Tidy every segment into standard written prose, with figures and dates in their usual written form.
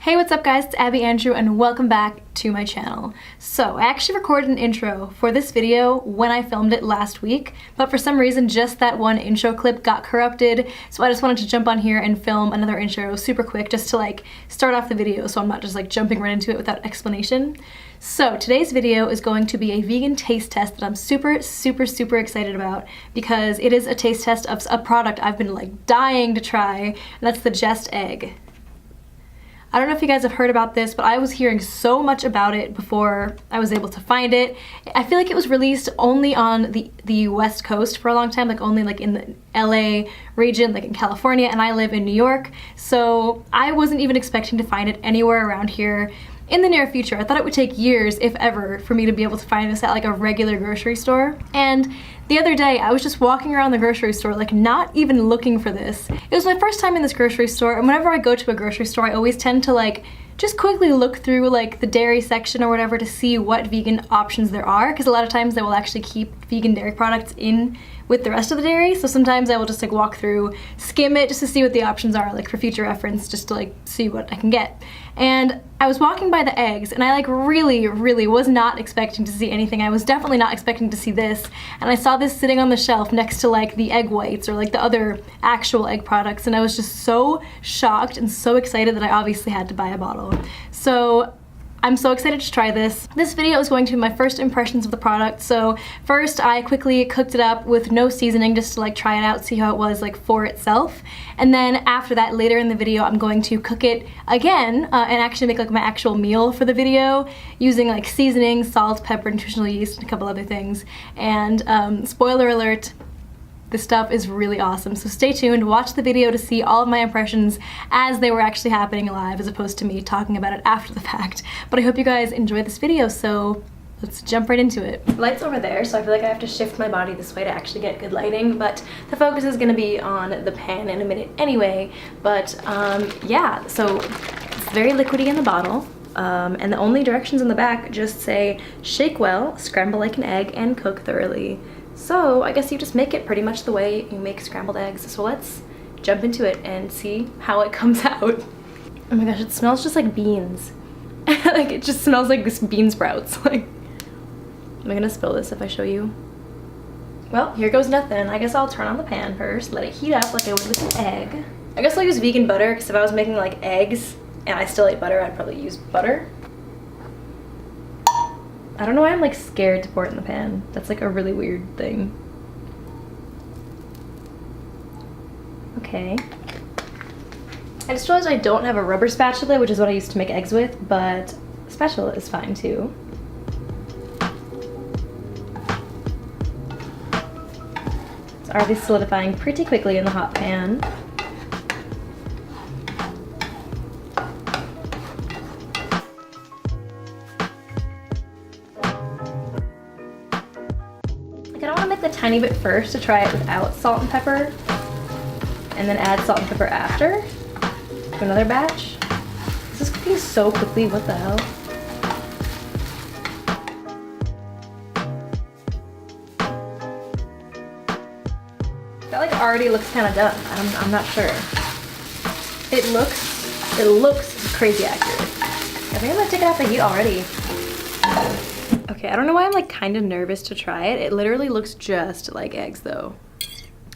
Hey, what's up guys? It's Abby Andrew and welcome back to my channel. So I actually recorded an intro for this video when I filmed it last week, but for some reason just that one intro clip got corrupted, so I just wanted to jump on here and film another intro super quick just to like start off the video so I'm not just like jumping right into it without explanation. So today's video is going to be a vegan taste test that I'm super excited about because it is a taste test of a product I've been like dying to try, and that's the Just egg. I don't know if you guys have heard about this, but I was hearing so much about it before I was able to find it. I feel like it was released only on the West Coast for a long time, like only like in the LA region, like in California, and I live in New York. So I wasn't even expecting to find it anywhere around here in the near future. I thought it would take years, if ever, for me to be able to find this at like a regular grocery store. And the other day, I was just walking around the grocery store, like not even looking for this. It was my first time in this grocery store, and whenever I go to a grocery store, I always tend to like just quickly look through like the dairy section or whatever to see what vegan options there are, because a lot of times they will actually keep vegan dairy products in with the rest of the dairy. So sometimes I will just like walk through, skim it just to see what the options are, like for future reference, just to like see what I can get. And I was walking by the eggs and I like really was not expecting to see anything. I was definitely not expecting to see this. And I saw this sitting on the shelf next to like the egg whites or like the other actual egg products, and I was just so shocked and so excited that I obviously had to buy a bottle. So I'm so excited to try this. This video is going to be my first impressions of the product. So first I quickly cooked it up with no seasoning just to like try it out, see how it was like for itself. And then after that, later in the video, I'm going to cook it again and actually make like my actual meal for the video using like seasoning, salt, pepper, nutritional yeast, and a couple other things. And spoiler alert, this stuff is really awesome, so stay tuned, watch the video to see all of my impressions as they were actually happening live as opposed to me talking about it after the fact. But I hope you guys enjoy this video, so let's jump right into it. The light's over there, so I feel like I have to shift my body this way to actually get good lighting, but the focus is gonna be on the pan in a minute anyway. But yeah, so it's very liquidy in the bottle. And the only directions in the back just say, shake well, scramble like an egg, and cook thoroughly. So I guess you just make it pretty much the way you make scrambled eggs. So let's jump into it and see how it comes out. Oh my gosh, it smells just like beans. Like it just smells like this bean sprouts. Like, am I gonna spill this if I show you? Well, here goes nothing. I guess I'll turn on the pan first, let it heat up like I would with an egg. I guess I'll use vegan butter, because if I was making like eggs and I still ate butter, I'd probably use butter. I don't know why I'm like scared to pour it in the pan. That's like a really weird thing. Okay. I just realized I don't have a rubber spatula, which is what I used to make eggs with, but a spatula is fine too. It's already solidifying pretty quickly in the hot pan. I want to make the tiny bit first to try it without salt and pepper, and then add salt and pepper after to another batch. This is cooking so quickly, what the hell? That like already looks kind of done. I'm not sure. It looks crazy accurate. I think I'm gonna take it off the heat already. Okay, I don't know why I'm like kind of nervous to try it. It literally looks just like eggs though.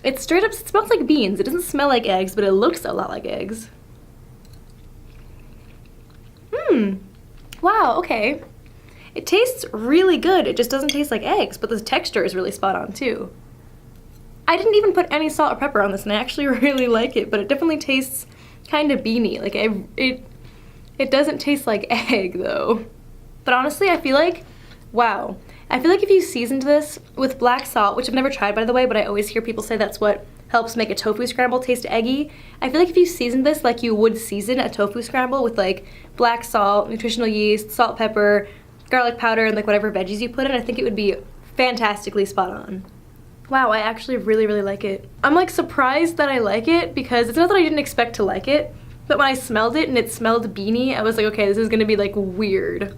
It straight up smells like beans. It doesn't smell like eggs, but it looks a lot like eggs. Wow, okay. It tastes really good. It just doesn't taste like eggs, but the texture is really spot on too. I didn't even put any salt or pepper on this, and I actually really like it, but it definitely tastes kind of beany. Like it doesn't taste like egg though. But honestly, I feel like, wow. I feel like if you seasoned this with black salt, which I've never tried by the way, but I always hear people say that's what helps make a tofu scramble taste eggy. I feel like if you seasoned this like you would season a tofu scramble with like black salt, nutritional yeast, salt, pepper, garlic powder, and like whatever veggies you put in, I think it would be fantastically spot on. Wow, I actually really like it. I'm like surprised that I like it because it's not that I didn't expect to like it, but when I smelled it and it smelled beany, I was like, okay, this is gonna be like weird.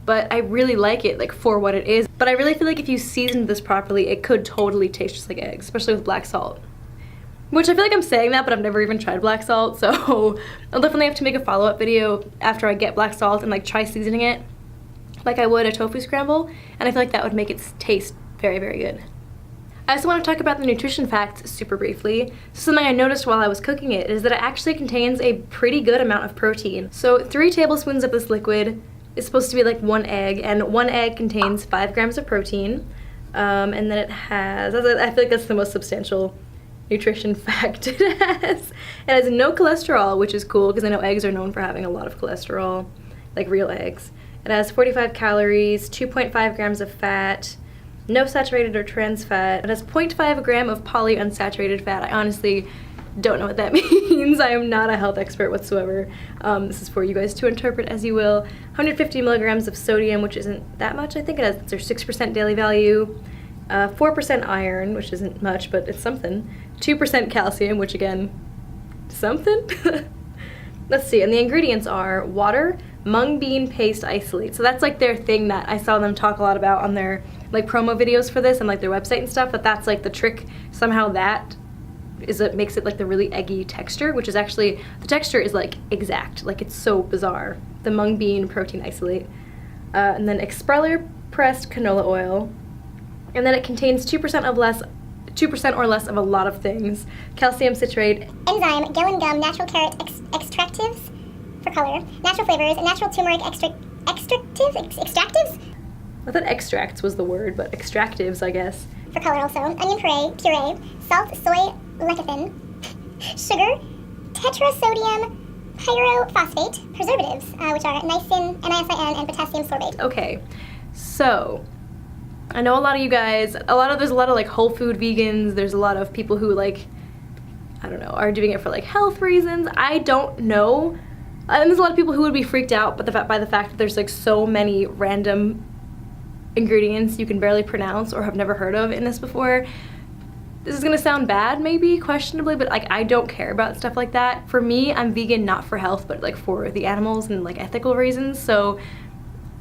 But I really like it like for what it is. But I really feel like if you seasoned this properly, it could totally taste just like eggs, especially with black salt. Which I feel like I'm saying that, but I've never even tried black salt, so I'll definitely have to make a follow-up video after I get black salt and like try seasoning it like I would a tofu scramble, and I feel like that would make it taste very, very good. I also want to talk about the nutrition facts super briefly. Something I noticed while I was cooking it is that it actually contains a pretty good amount of protein. So 3 tablespoons of this liquid is supposed to be like 1 egg, and 1 egg contains 5 grams of protein. And then it has, I feel like that's the most substantial nutrition fact it has. It has no cholesterol, which is cool because I know eggs are known for having a lot of cholesterol, like real eggs. It has 45 calories, 2.5 grams of fat, no saturated or trans fat. It has 0.5 gram of polyunsaturated fat. I honestly don't know what that means. I am not a health expert whatsoever. This is for you guys to interpret as you will. 150 milligrams of sodium, which isn't that much. I think it has, it's their 6% daily value. 4% iron, which isn't much, but it's something. 2% calcium, which again, something? Let's see, and the ingredients are water, mung bean paste isolate. So that's like their thing that I saw them talk a lot about on their like promo videos for this and like their website and stuff, but that's like the trick. Somehow that is what makes it like the really eggy texture, which is actually, the texture is like exact, like it's so bizarre. The mung bean protein isolate. And then expeller pressed canola oil. And then it contains 2% or less of a lot of things. Calcium citrate, enzyme, gillen gum, natural carrot extractives for color, natural flavors, natural turmeric extractives? I thought extracts was the word, but extractives, I guess. For color also, onion puree, salt, soy lecithin, sugar, tetrasodium pyrophosphate, preservatives, which are niacin, NiSin, and potassium sorbate. Okay, so I know a lot of you guys, there's a lot of like whole food vegans, there's a lot of people who like, I don't know, are doing it for like health reasons. I don't know. And there's a lot of people who would be freaked out by the fact that there's like so many random ingredients you can barely pronounce or have never heard of in this before. This is gonna sound bad maybe, questionably, but like I don't care about stuff like that. For me, I'm vegan not for health, but like for the animals and like ethical reasons. So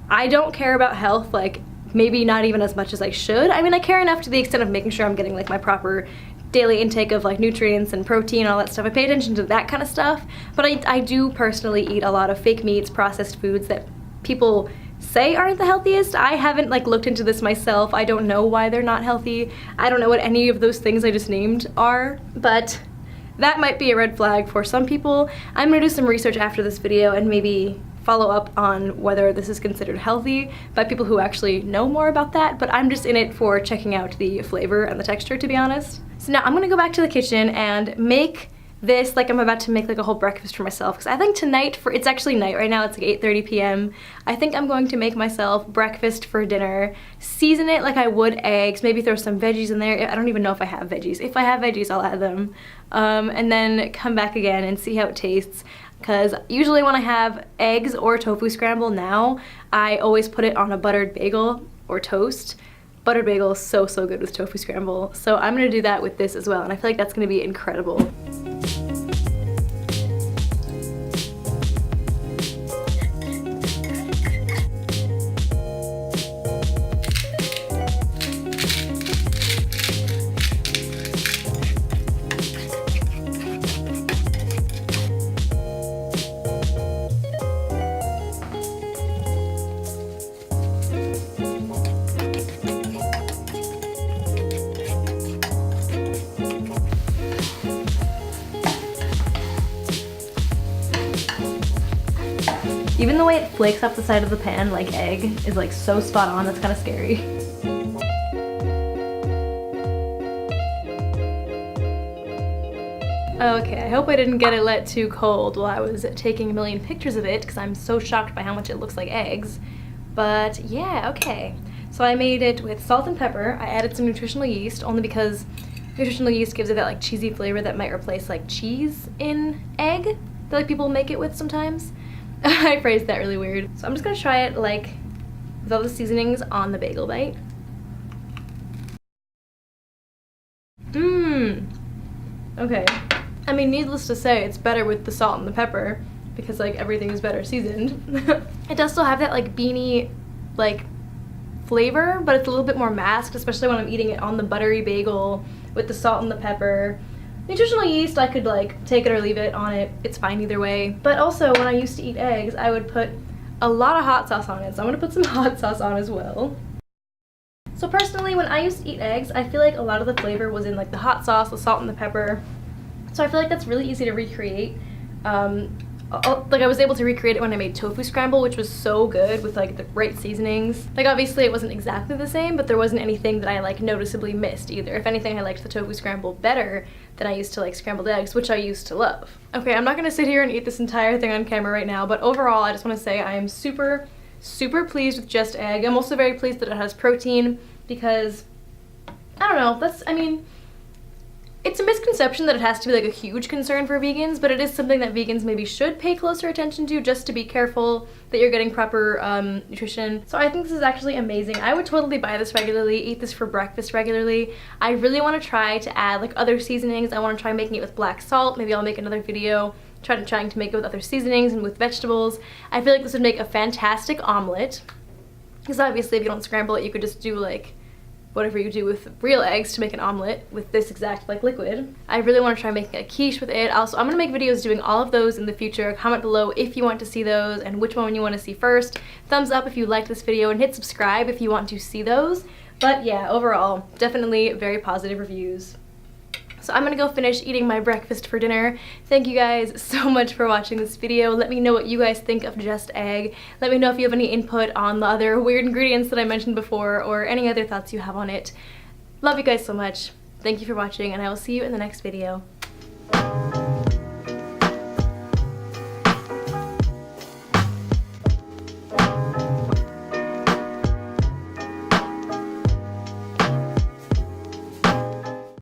I don't care about health, like maybe not even as much as I should. I mean, I care enough to the extent of making sure I'm getting like my proper daily intake of like nutrients and protein and all that stuff. I pay attention to that kind of stuff, but I do personally eat a lot of fake meats, processed foods that people say aren't the healthiest. I haven't like looked into this myself. I don't know why they're not healthy. I don't know what any of those things I just named are, but that might be a red flag for some people. I'm gonna do some research after this video and maybe follow up on whether this is considered healthy by people who actually know more about that, but I'm just in it for checking out the flavor and the texture, to be honest. So now I'm gonna go back to the kitchen and make this like I'm about to make like a whole breakfast for myself, because I think tonight, it's actually night right now, it's like 8:30 p.m. I think I'm going to make myself breakfast for dinner, season it like I would eggs, maybe throw some veggies in there. I don't even know if I have veggies. If I have veggies, I'll add them. And then come back again and see how it tastes. Because usually when I have eggs or tofu scramble now, I always put it on a buttered bagel or toast. Buttered bagel is so, so good with tofu scramble. So I'm gonna do that with this as well, and I feel like that's gonna be incredible. Even the way it flakes off the side of the pan like egg is like so spot on, that's kind of scary. Okay, I hope I didn't get it too cold while I was taking a million pictures of it, because I'm so shocked by how much it looks like eggs. But yeah, okay. So I made it with salt and pepper. I added some nutritional yeast, only because nutritional yeast gives it that like cheesy flavor that might replace like cheese in egg that like people make it with sometimes. I phrased that really weird. So I'm just gonna try it like with all the seasonings on the bagel bite. Okay. I mean, needless to say, it's better with the salt and the pepper because like everything is better seasoned. It does still have that like beany like flavor, but it's a little bit more masked, especially when I'm eating it on the buttery bagel with the salt and the pepper. Nutritional yeast, I could like take it or leave it on it. It's fine either way. But also when I used to eat eggs, I would put a lot of hot sauce on it. So I'm gonna put some hot sauce on as well. So personally, when I used to eat eggs, I feel like a lot of the flavor was in like the hot sauce, the salt, and the pepper. So I feel like that's really easy to recreate. Like I was able to recreate it when I made tofu scramble, which was so good with like the right seasonings. Like obviously it wasn't exactly the same, but there wasn't anything that I like noticeably missed either. If anything, I liked the tofu scramble better than I used to like scrambled eggs, which I used to love. Okay, I'm not gonna sit here and eat this entire thing on camera right now, but overall I just want to say I am super pleased with Just Egg. I'm also very pleased that it has protein because, I don't know, it's a misconception that it has to be like a huge concern for vegans, but it is something that vegans maybe should pay closer attention to just to be careful that you're getting proper nutrition. So I think this is actually amazing. I would totally buy this regularly, eat this for breakfast regularly. I really want to try to add like other seasonings. I want to try making it with black salt. Maybe I'll make another video trying to make it with other seasonings and with vegetables. I feel like this would make a fantastic omelet, because obviously if you don't scramble it, you could just do like whatever you do with real eggs to make an omelet with this exact like liquid. I really want to try making a quiche with it. Also, I'm gonna make videos doing all of those in the future. Comment below if you want to see those and which one you want to see first. Thumbs up if you liked this video and hit subscribe if you want to see those. But yeah, overall, definitely very positive reviews. So I'm gonna go finish eating my breakfast for dinner. Thank you guys so much for watching this video. Let me know what you guys think of Just Egg. Let me know if you have any input on the other weird ingredients that I mentioned before or any other thoughts you have on it. Love you guys so much. Thank you for watching, and I will see you in the next video.